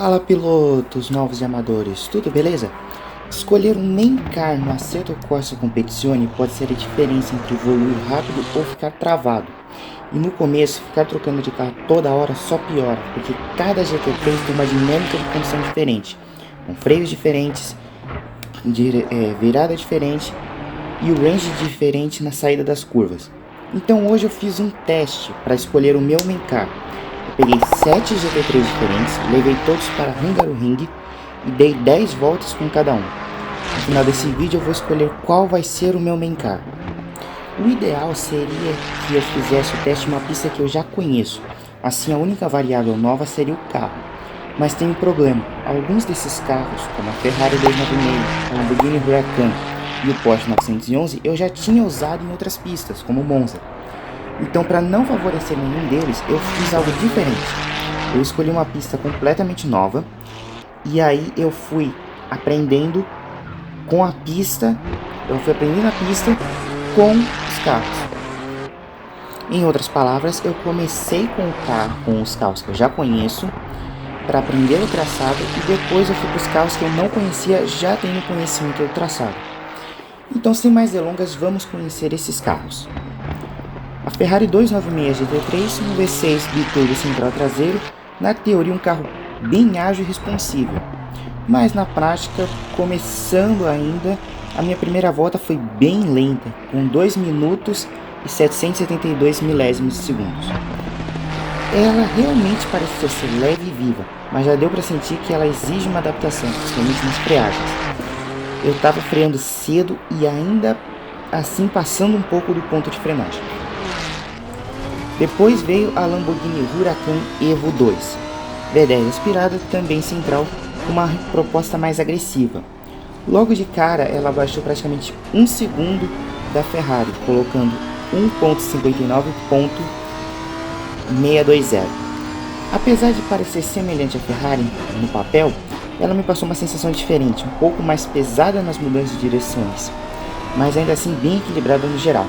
Fala, pilotos novos e amadores, tudo beleza? Escolher um main car no Assetto Corsa Competizione pode ser a diferença entre evoluir rápido ou ficar travado. E no começo, ficar trocando de carro toda hora só piora, porque cada GT3 tem uma dinâmica de condução diferente, com freios diferentes, virada diferente e o range diferente na saída das curvas. Então hoje eu fiz um teste para escolher o meu main car. Peguei 7 GT3 diferentes, levei todos para Hungaroring e dei 10 voltas com cada um. No final desse vídeo eu vou escolher qual vai ser o meu main car. O ideal seria que eu fizesse o teste em uma pista que eu já conheço, assim a única variável nova seria o carro. Mas tem um problema, alguns desses carros, como a Ferrari 296, a Lamborghini Huracan e o Porsche 911, eu já tinha usado em outras pistas, como Monza. Então, para não favorecer nenhum deles, eu fiz algo diferente. Eu escolhi uma pista completamente nova e aí eu fui aprendendo com a pista, com os carros. Em outras palavras, eu comecei com os carros que eu já conheço para aprender o traçado e depois eu fui para os carros que eu não conhecia já tendo conhecimento do traçado. Então, sem mais delongas, vamos conhecer esses carros. A Ferrari 296 GT3, um V6 biturbo central traseiro, na teoria um carro bem ágil e responsível, mas na prática, começando ainda, a minha primeira volta foi bem lenta, com 2 minutos e 772 milésimos de segundos. Ela realmente parece ser leve e viva, mas já deu para sentir que ela exige uma adaptação, principalmente nas freagens. Eu estava freando cedo e ainda assim passando um pouco do ponto de frenagem. Depois veio a Lamborghini Huracan Evo 2, V10 aspirada, também central, com uma proposta mais agressiva. Logo de cara, ela abaixou praticamente 1 segundo da Ferrari, colocando 1.59.620. Apesar de parecer semelhante à Ferrari no papel, ela me passou uma sensação diferente, um pouco mais pesada nas mudanças de direções, mas ainda assim bem equilibrada no geral.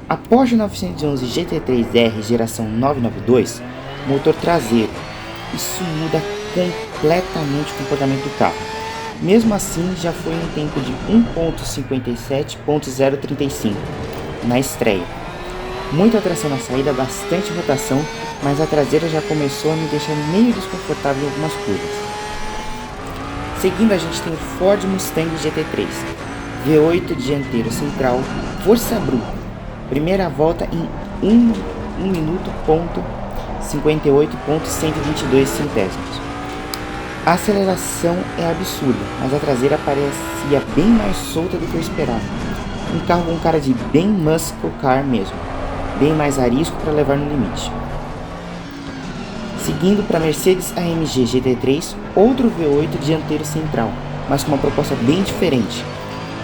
A Porsche 911 GT3R geração 992, motor traseiro, isso muda completamente o comportamento do carro. Mesmo assim, já foi um tempo de 1.57.035 na estreia. Muita tração na saída, bastante rotação, mas a traseira já começou a me deixar meio desconfortável em algumas curvas. Seguindo, a gente tem o Ford Mustang GT3, V8 dianteiro central, força bruta. Primeira volta em 1 minuto, 58.122 centésimos. A aceleração é absurda, mas a traseira parecia bem mais solta do que eu esperava. Um carro com cara de bem muscle car mesmo, bem mais arisco para levar no limite. Seguindo para Mercedes AMG GT3, outro V8 dianteiro central, mas com uma proposta bem diferente.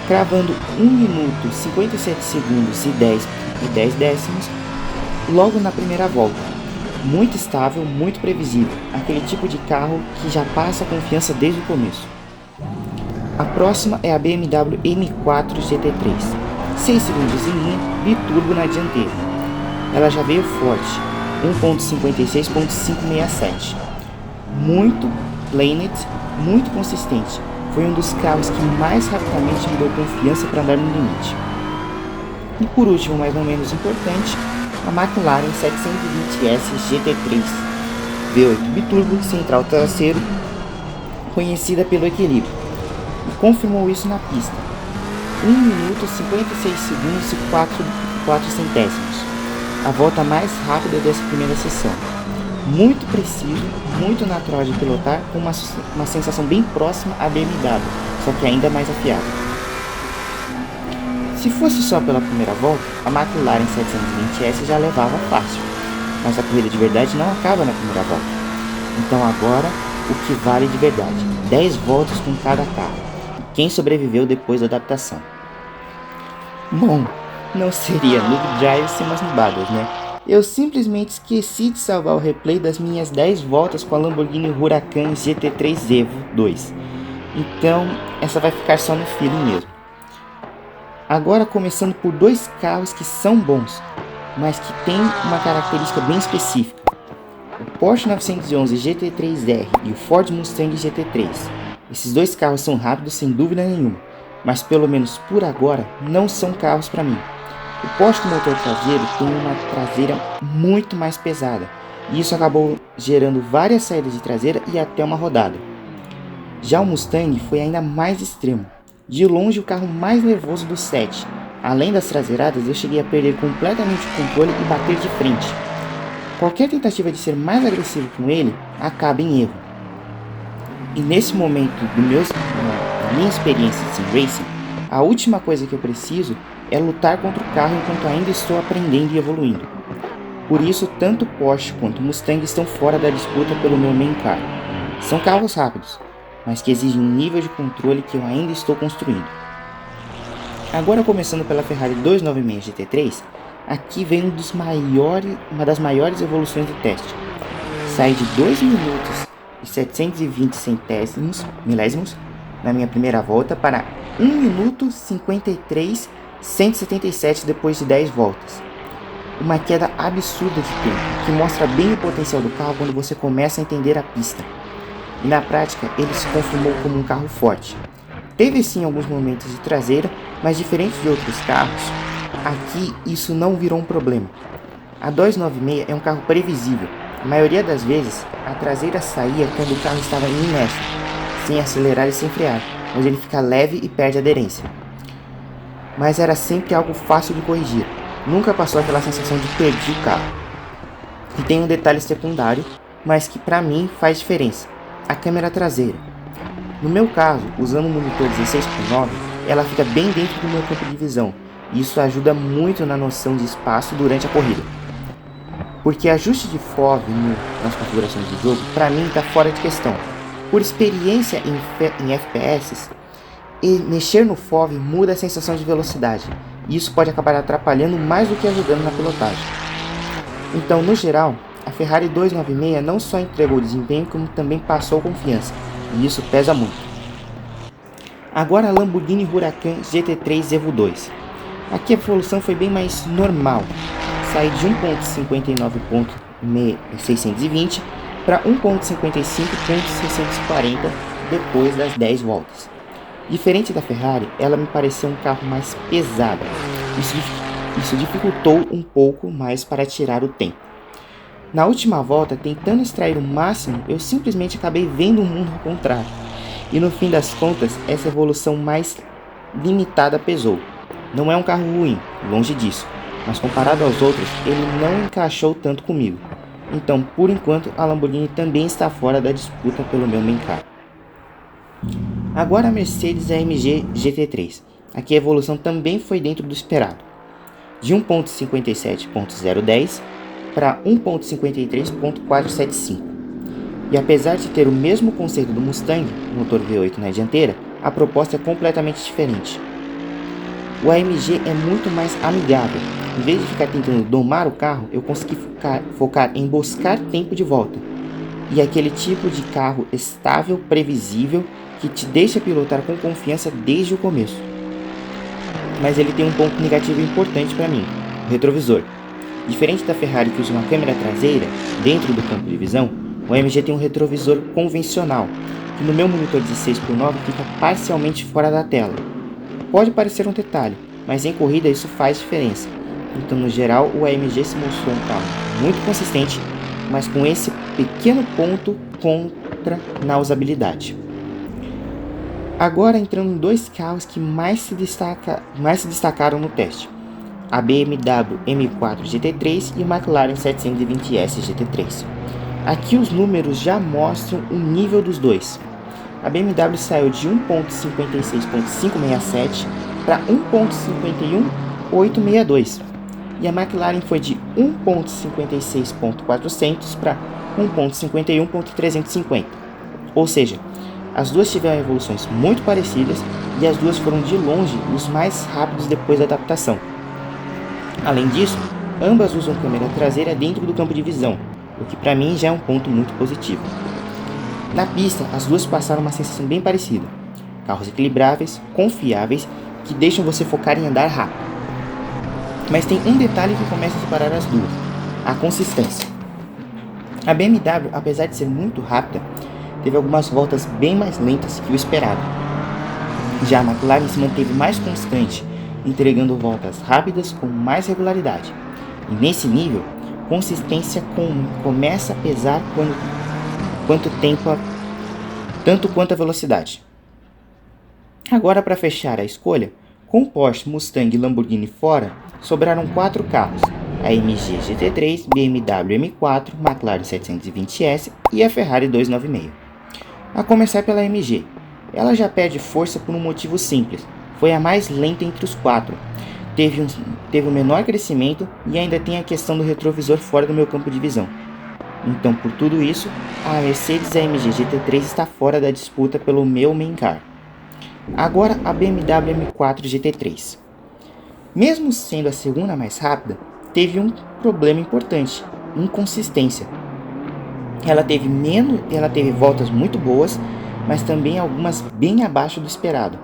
Cravando 1 minuto, 57 segundos e 10 décimos logo na primeira volta. Muito estável, muito previsível, aquele tipo de carro que já passa confiança desde o começo. A próxima é a BMW M4 GT3, 6 cilindros em linha, biturbo na dianteira. Ela já veio forte, 1.56.567. Muito planet, muito consistente. Foi um dos carros que mais rapidamente me deu confiança para andar no limite. E por último, mais ou menos importante, a McLaren 720S GT3 V8 biturbo central traseiro, conhecida pelo equilíbrio, e confirmou isso na pista. 1 minuto, 56 segundos e 4 centésimos, a volta mais rápida dessa primeira sessão. Muito preciso, muito natural de pilotar, com uma sensação bem próxima à BMW, só que ainda mais afiada. Se fosse só pela primeira volta, a McLaren 720S já levava fácil, mas a corrida de verdade não acaba na primeira volta. Então agora, o que vale de verdade, 10 voltas com cada carro, e quem sobreviveu depois da adaptação. Bom, não seria Noob Drive sem umas nubadas, né? Eu simplesmente esqueci de salvar o replay das minhas 10 voltas com a Lamborghini Huracan GT3 Evo 2. Então, essa vai ficar só no feeling mesmo. Agora começando por dois carros que são bons, mas que têm uma característica bem específica. O Porsche 911 GT3R e o Ford Mustang GT3. Esses dois carros são rápidos sem dúvida nenhuma, mas pelo menos por agora não são carros para mim. O Porsche com motor traseiro tem uma traseira muito mais pesada, e isso acabou gerando várias saídas de traseira e até uma rodada. Já o Mustang foi ainda mais extremo, de longe o carro mais nervoso dos 7. Além das traseiradas, eu cheguei a perder completamente o controle e bater de frente. Qualquer tentativa de ser mais agressivo com ele acaba em erro. E nesse momento da minha experiência de sim racing, a última coisa que eu preciso é lutar contra o carro enquanto ainda estou aprendendo e evoluindo. Por isso, tanto o Porsche quanto o Mustang estão fora da disputa pelo meu main car. São carros rápidos, mas que exigem um nível de controle que eu ainda estou construindo. Agora, começando pela Ferrari 296 GT3, aqui vem uma das maiores evoluções do teste. Sai de 2 minutos e 720 milésimos na minha primeira volta para 1 minuto 53 177 depois de 10 voltas. Uma queda absurda de tempo, que mostra bem o potencial do carro quando você começa a entender a pista. E na prática, ele se confirmou como um carro forte. Teve sim alguns momentos de traseira, mas diferente de outros carros, aqui isso não virou um problema. A 296 é um carro previsível. A maioria das vezes, a traseira saía quando o carro estava em inércia, sem acelerar e sem frear, onde ele fica leve e perde aderência. Mas era sempre algo fácil de corrigir. Nunca passou aquela sensação de perder o carro. E tem um detalhe secundário, mas que para mim faz diferença: a câmera traseira. No meu caso, usando um monitor 16:9, ela fica bem dentro do meu campo de visão, e isso ajuda muito na noção de espaço durante a corrida. Porque ajuste de FOV nas configurações do jogo, para mim está fora de questão. Por experiência em FPS, e mexer no FOV muda a sensação de velocidade, e isso pode acabar atrapalhando mais do que ajudando na pilotagem. Então, no geral, a Ferrari 296 não só entregou desempenho, como também passou confiança, e isso pesa muito. Agora a Lamborghini Huracan GT3 Evo 2. Aqui a evolução foi bem mais normal. Saí de 1.59.620 para 1.55.640 depois das 10 voltas. Diferente da Ferrari, ela me pareceu um carro mais pesado. Isso dificultou um pouco mais para tirar o tempo. Na última volta, tentando extrair o máximo, eu simplesmente acabei vendo o mundo ao contrário. E no fim das contas, essa evolução mais limitada pesou. Não é um carro ruim, longe disso, mas comparado aos outros, ele não encaixou tanto comigo. Então, por enquanto, a Lamborghini também está fora da disputa pelo meu main car. Agora a Mercedes AMG GT3. Aqui a evolução também foi dentro do esperado. De 1.57.010 para 1.53.475. E apesar de ter o mesmo conceito do Mustang, motor V8 na dianteira, a proposta é completamente diferente. O AMG é muito mais amigável. Em vez de ficar tentando domar o carro, eu consegui focar em buscar tempo de volta. E aquele tipo de carro estável, previsível, que te deixa pilotar com confiança desde o começo. Mas ele tem um ponto negativo importante para mim: o retrovisor. Diferente da Ferrari, que usa uma câmera traseira dentro do campo de visão, o AMG tem um retrovisor convencional, que no meu monitor 16:9 fica parcialmente fora da tela. Pode parecer um detalhe, mas em corrida isso faz diferença. Então, no geral, o AMG se mostrou um carro muito consistente, mas com esse pequeno ponto contra na usabilidade. Agora entrando em dois carros que mais se destacaram no teste: a BMW M4 GT3 e o McLaren 720S GT3. Aqui os números já mostram o nível dos dois. A BMW saiu de 1.56.567 para 1.51862 e a McLaren foi de 1.56.400 para 1.51.350. Ou seja, as duas tiveram evoluções muito parecidas e as duas foram de longe os mais rápidos depois da adaptação. Além disso, ambas usam câmera traseira dentro do campo de visão, o que para mim já é um ponto muito positivo. Na pista, as duas passaram uma sensação bem parecida: carros equilibráveis, confiáveis, que deixam você focar em andar rápido. Mas tem um detalhe que começa a separar as duas: a consistência. A BMW, apesar de ser muito rápida, teve algumas voltas bem mais lentas que o esperado. Já a McLaren se manteve mais constante, entregando voltas rápidas com mais regularidade. E nesse nível, consistência começa a pesar tanto quanto a velocidade. Agora, para fechar a escolha, com Porsche, Mustang e Lamborghini fora, sobraram 4 carros: a MG GT3, BMW M4, McLaren 720S e a Ferrari 296. A começar pela MG, ela já perde força por um motivo simples: foi a mais lenta entre os 4, teve o menor crescimento e ainda tem a questão do retrovisor fora do meu campo de visão. Então, por tudo isso, a Mercedes AMG GT3 está fora da disputa pelo meu main car. Agora a BMW M4 GT3. Mesmo sendo a segunda mais rápida, teve um problema importante: inconsistência. Ela teve voltas muito boas, mas também algumas bem abaixo do esperado.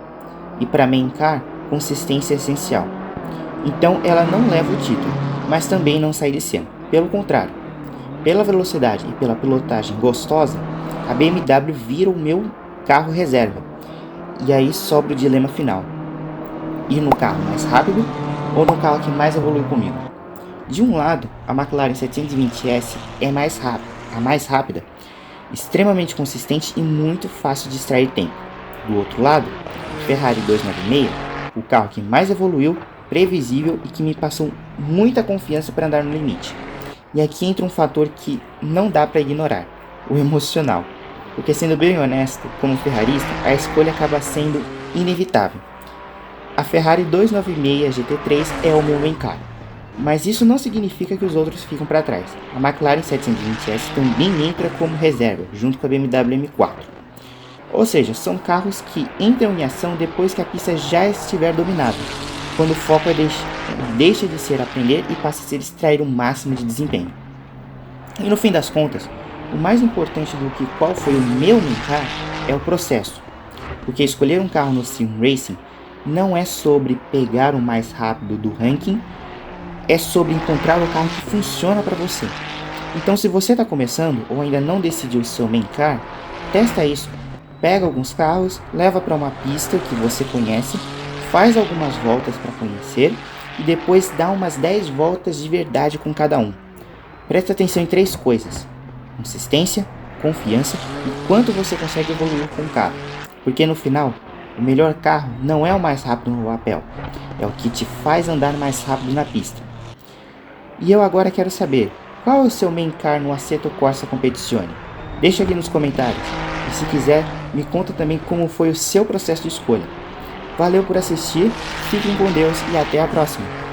E para main car, consistência é essencial. Então ela não leva o título, mas também não sai desse ano. Pelo contrário, pela velocidade e pela pilotagem gostosa, a BMW vira o meu carro reserva. E aí sobra o dilema final: ir no carro mais rápido ou no carro que mais evoluiu comigo. De um lado, a McLaren 720S é a mais rápida, extremamente consistente e muito fácil de extrair tempo. Do outro lado, a Ferrari 296, o carro que mais evoluiu, previsível e que me passou muita confiança para andar no limite. E aqui entra um fator que não dá para ignorar: o emocional. Porque, sendo bem honesto, como ferrarista, a escolha acaba sendo inevitável. A Ferrari 296 GT3 é o meu main car, mas isso não significa que os outros ficam para trás. A McLaren 720S também entra como reserva, junto com a BMW M4. Ou seja, são carros que entram em ação depois que a pista já estiver dominada, quando o foco deixa de ser aprender e passa a ser extrair o máximo de desempenho. E no fim das contas, o mais importante do que qual foi o meu main car é o processo, porque escolher um carro no Sim Racing não é sobre pegar o mais rápido do ranking, é sobre encontrar o carro que funciona para você. Então, se você está começando ou ainda não decidiu o seu main car, testa isso. Pega alguns carros, leva para uma pista que você conhece, faz algumas voltas para conhecer e depois dá umas 10 voltas de verdade com cada um. Presta atenção em 3 coisas: consistência, confiança e quanto você consegue evoluir com o carro. Porque no final, o melhor carro não é o mais rápido no papel, é o que te faz andar mais rápido na pista. E eu agora quero saber, qual é o seu main car no Assetto Corsa Competizione? Deixa aqui nos comentários. E se quiser, me conta também como foi o seu processo de escolha. Valeu por assistir, fiquem com Deus e até a próxima!